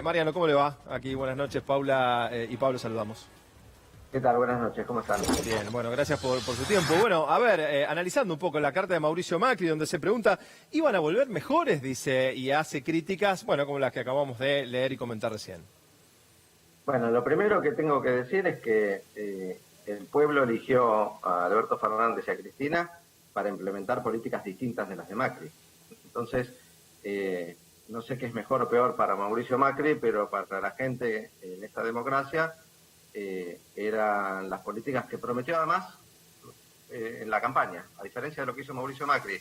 Mariano, ¿cómo le va? Aquí, buenas noches, Paula y Pablo, saludamos. ¿Qué tal? Buenas noches, ¿cómo están? Bien, bueno, gracias por su tiempo. Bueno, a ver, analizando un poco la carta de Mauricio Macri, donde se pregunta, ¿iban a volver mejores? Dice, y hace críticas, bueno, como las que acabamos de leer y comentar recién. Bueno, lo primero que tengo que decir es que el pueblo eligió a Alberto Fernández y a Cristina para implementar políticas distintas de las de Macri. Entonces, no sé qué es mejor o peor para Mauricio Macri, pero para la gente en esta democracia eran las políticas que prometió además en la campaña, a diferencia de lo que hizo Mauricio Macri,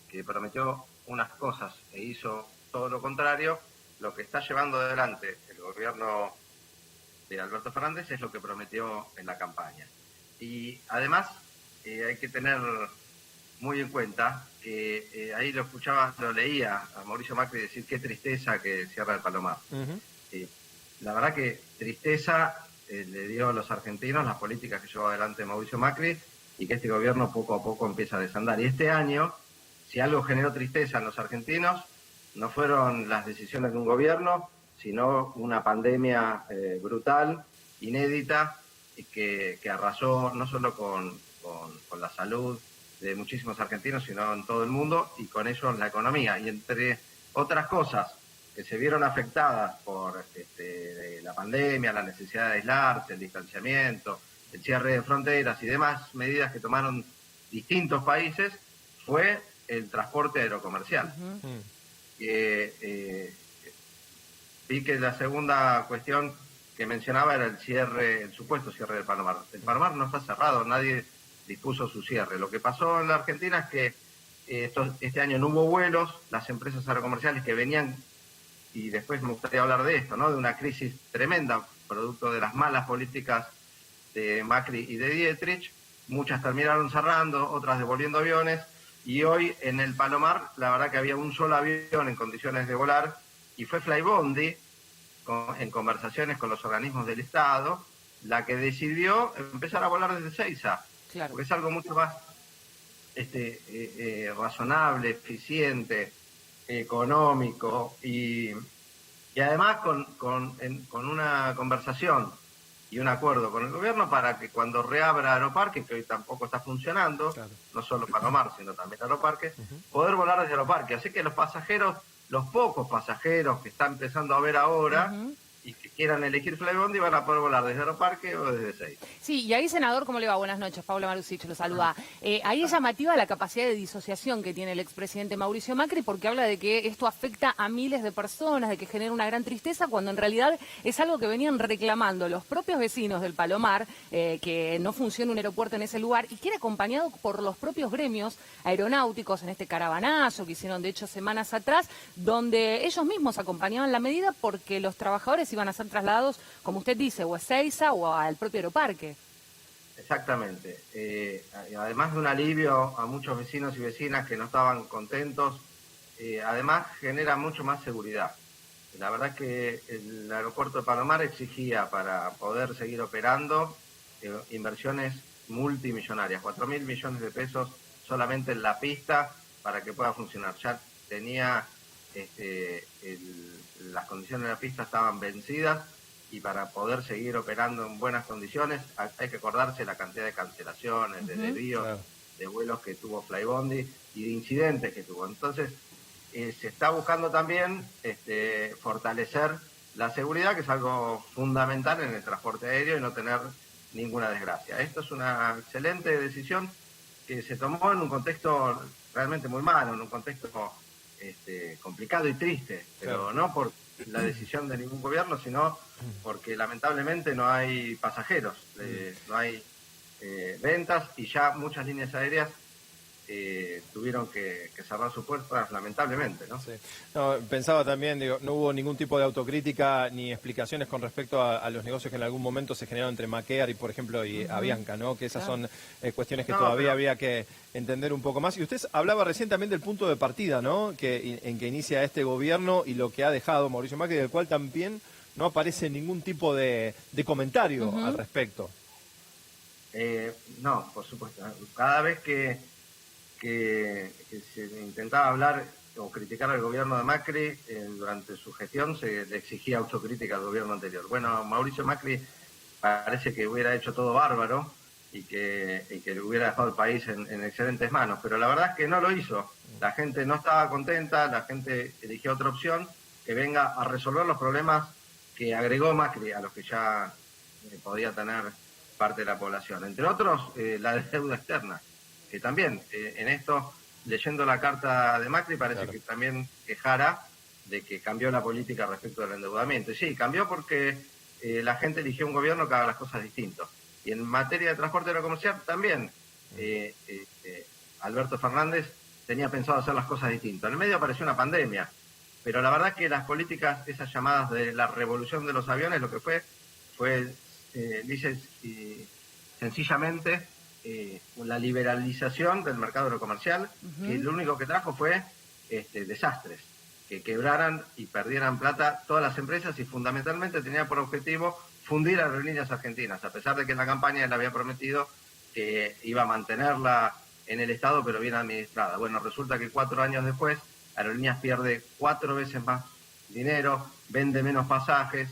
que prometió unas cosas e hizo todo lo contrario. Lo que está llevando adelante el gobierno de Alberto Fernández es lo que prometió en la campaña. Y además hay que tener muy en cuenta que ahí lo escuchaba, lo leía a Mauricio Macri decir qué tristeza que cierra el Palomar. La verdad que tristeza le dio a los argentinos las políticas que llevó adelante Mauricio Macri y que este gobierno poco a poco empieza a desandar. Y este año, si algo generó tristeza en los argentinos, no fueron las decisiones de un gobierno, sino una pandemia brutal, inédita, y que arrasó no solo con la salud de muchísimos argentinos, sino en todo el mundo, y con ello la economía. Y entre otras cosas que se vieron afectadas por la pandemia, la necesidad de aislarse, el distanciamiento, el cierre de fronteras y demás medidas que tomaron distintos países, fue el transporte aerocomercial. Vi que la segunda cuestión que mencionaba era el supuesto cierre del Palomar. El Palomar no está cerrado, nadie dispuso su cierre. Lo que pasó en la Argentina es que este año no hubo vuelos, las empresas aerocomerciales que venían, y después me gustaría hablar de esto, ¿no? De una crisis tremenda, producto de las malas políticas de Macri y de Dietrich, muchas terminaron cerrando, otras devolviendo aviones, y hoy en el Palomar la verdad que había un solo avión en condiciones de volar, y fue Flybondi, en conversaciones con los organismos del Estado, la que decidió empezar a volar desde Seiza, claro, porque es algo mucho más razonable, eficiente, económico, y además con una conversación y un acuerdo con el gobierno para que cuando reabra Aeroparque, que hoy tampoco está funcionando, claro, no solo Palomar, sino también Aeroparque, poder volar desde Aeroparque. Así que los pasajeros, los pocos pasajeros que están empezando a ver ahora y que quieran elegir Flybondi van a poder volar desde Aeroparque o desde Seiza. Sí, y ahí, senador, ¿cómo le va? Buenas noches, Paula Marusich lo saluda. Ahí es llamativa la capacidad de disociación que tiene el expresidente Mauricio Macri, porque habla de que esto afecta a miles de personas, de que genera una gran tristeza, cuando en realidad es algo que venían reclamando los propios vecinos del Palomar, que no funcione un aeropuerto en ese lugar, y que era acompañado por los propios gremios aeronáuticos en este caravanazo que hicieron, de hecho, semanas atrás, donde ellos mismos acompañaban la medida porque los trabajadores iban a ser trasladados, como usted dice, o a Seiza o al propio Aeroparque. Exactamente. Además de un alivio a muchos vecinos y vecinas que no estaban contentos, además genera mucho más seguridad. La verdad es que el aeropuerto de Palomar exigía para poder seguir operando inversiones multimillonarias, 4.000 millones de pesos solamente en la pista para que pueda funcionar. Ya tenía las condiciones de la pista estaban vencidas, y para poder seguir operando en buenas condiciones hay que acordarse la cantidad de cancelaciones, de desvíos, claro, de vuelos que tuvo Flybondi y de incidentes que tuvo. Entonces se está buscando también fortalecer la seguridad, que es algo fundamental en el transporte aéreo, y no tener ninguna desgracia. Esto es una excelente decisión que se tomó en un contexto realmente muy malo, en un contexto complicado y triste, pero claro, no por la decisión de ningún gobierno, sino porque lamentablemente no hay pasajeros, no hay ventas, y ya muchas líneas aéreas tuvieron que cerrar sus puertas, lamentablemente, ¿no? Sí. No, pensaba también, digo, no hubo ningún tipo de autocrítica ni explicaciones con respecto a los negocios que en algún momento se generaron entre Maquear y, por ejemplo, y Avianca, ¿no? Que esas son cuestiones que todavía había que entender un poco más. Y usted hablaba recién también del punto de partida, ¿no? En que inicia este gobierno y lo que ha dejado Mauricio Macri, del cual también no aparece ningún tipo de comentario al respecto. No, por supuesto. Cada vez que se intentaba hablar o criticar al gobierno de Macri, durante su gestión se le exigía autocrítica al gobierno anterior. Bueno, Mauricio Macri parece que hubiera hecho todo bárbaro y que le hubiera dejado el país en excelentes manos, pero la verdad es que no lo hizo. La gente no estaba contenta, la gente eligió otra opción que venga a resolver los problemas que agregó Macri a los que ya podía tener parte de la población. Entre otros, la deuda externa, que también en esto, leyendo la carta de Macri, parece que también quejara de que cambió la política respecto del endeudamiento. Y sí, cambió porque la gente eligió un gobierno que haga las cosas distintas. Y en materia de transporte aerocomercial también Alberto Fernández tenía pensado hacer las cosas distintas. En el medio apareció una pandemia, pero la verdad que las políticas, esas llamadas de la revolución de los aviones, lo que fue dice sencillamente la liberalización del mercado aerocomercial, que lo único que trajo fue desastres, que quebraran y perdieran plata todas las empresas, y fundamentalmente tenía por objetivo fundir a Aerolíneas Argentinas, a pesar de que en la campaña él había prometido que iba a mantenerla en el Estado, pero bien administrada. Bueno, resulta que 4 años después, Aerolíneas pierde 4 veces más dinero, vende menos pasajes,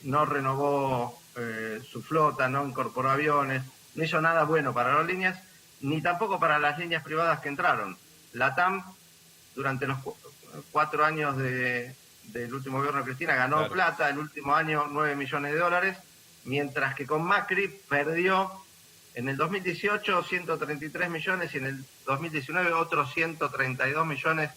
no renovó su flota, no incorporó aviones, no hizo nada bueno para Aerolíneas, ni tampoco para las líneas privadas que entraron. La TAM, durante los 4 años del último gobierno de Cristina, ganó plata, el último año $9 millones, mientras que con Macri perdió en el 2018 133 millones y en el 2019 otros 132 millones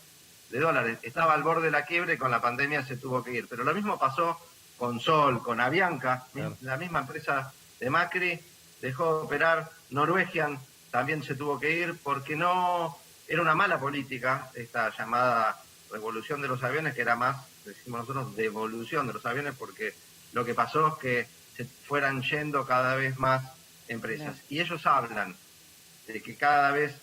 de dólares. Estaba al borde de la quiebra y con la pandemia se tuvo que ir. Pero lo mismo pasó con Sol, con Avianca, la misma empresa de Macri dejó de operar. Norwegian también se tuvo que ir porque no era una mala política esta llamada revolución de los aviones, que era más, decimos nosotros, devolución de los aviones, porque lo que pasó es que se fueran yendo cada vez más empresas. Y ellos hablan de que cada vez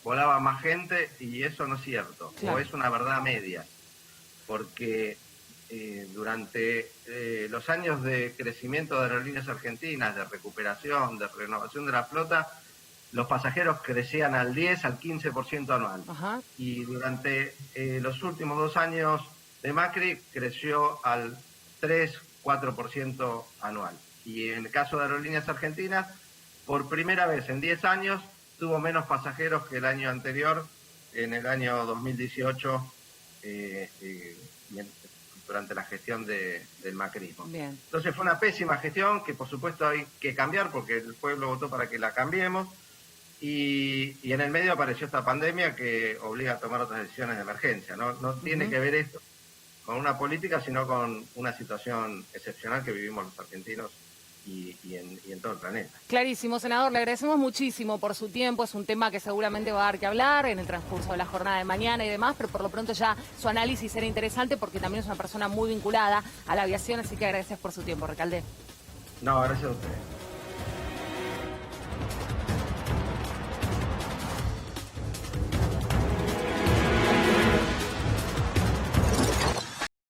volaba más gente, y eso no es cierto, o es una verdad media, porque durante los años de crecimiento de Aerolíneas Argentinas, de recuperación, de renovación de la flota, los pasajeros crecían al 10, al 15% anual. Y durante los últimos 2 años de Macri creció al 3, 4% anual. Y en el caso de Aerolíneas Argentinas, por primera vez en 10 años, tuvo menos pasajeros que el año anterior, en el año 2018, durante la gestión del macrismo. Bien. Entonces fue una pésima gestión que por supuesto hay que cambiar porque el pueblo votó para que la cambiemos, y en el medio apareció esta pandemia que obliga a tomar otras decisiones de emergencia. No tiene que ver esto con una política, sino con una situación excepcional que vivimos los argentinos y en todo el planeta. Clarísimo, senador, le agradecemos muchísimo por su tiempo. Es un tema que seguramente va a dar que hablar en el transcurso de la jornada de mañana y demás, pero por lo pronto ya su análisis era interesante porque también es una persona muy vinculada a la aviación, así que gracias por su tiempo, Recalde. No, gracias a ustedes.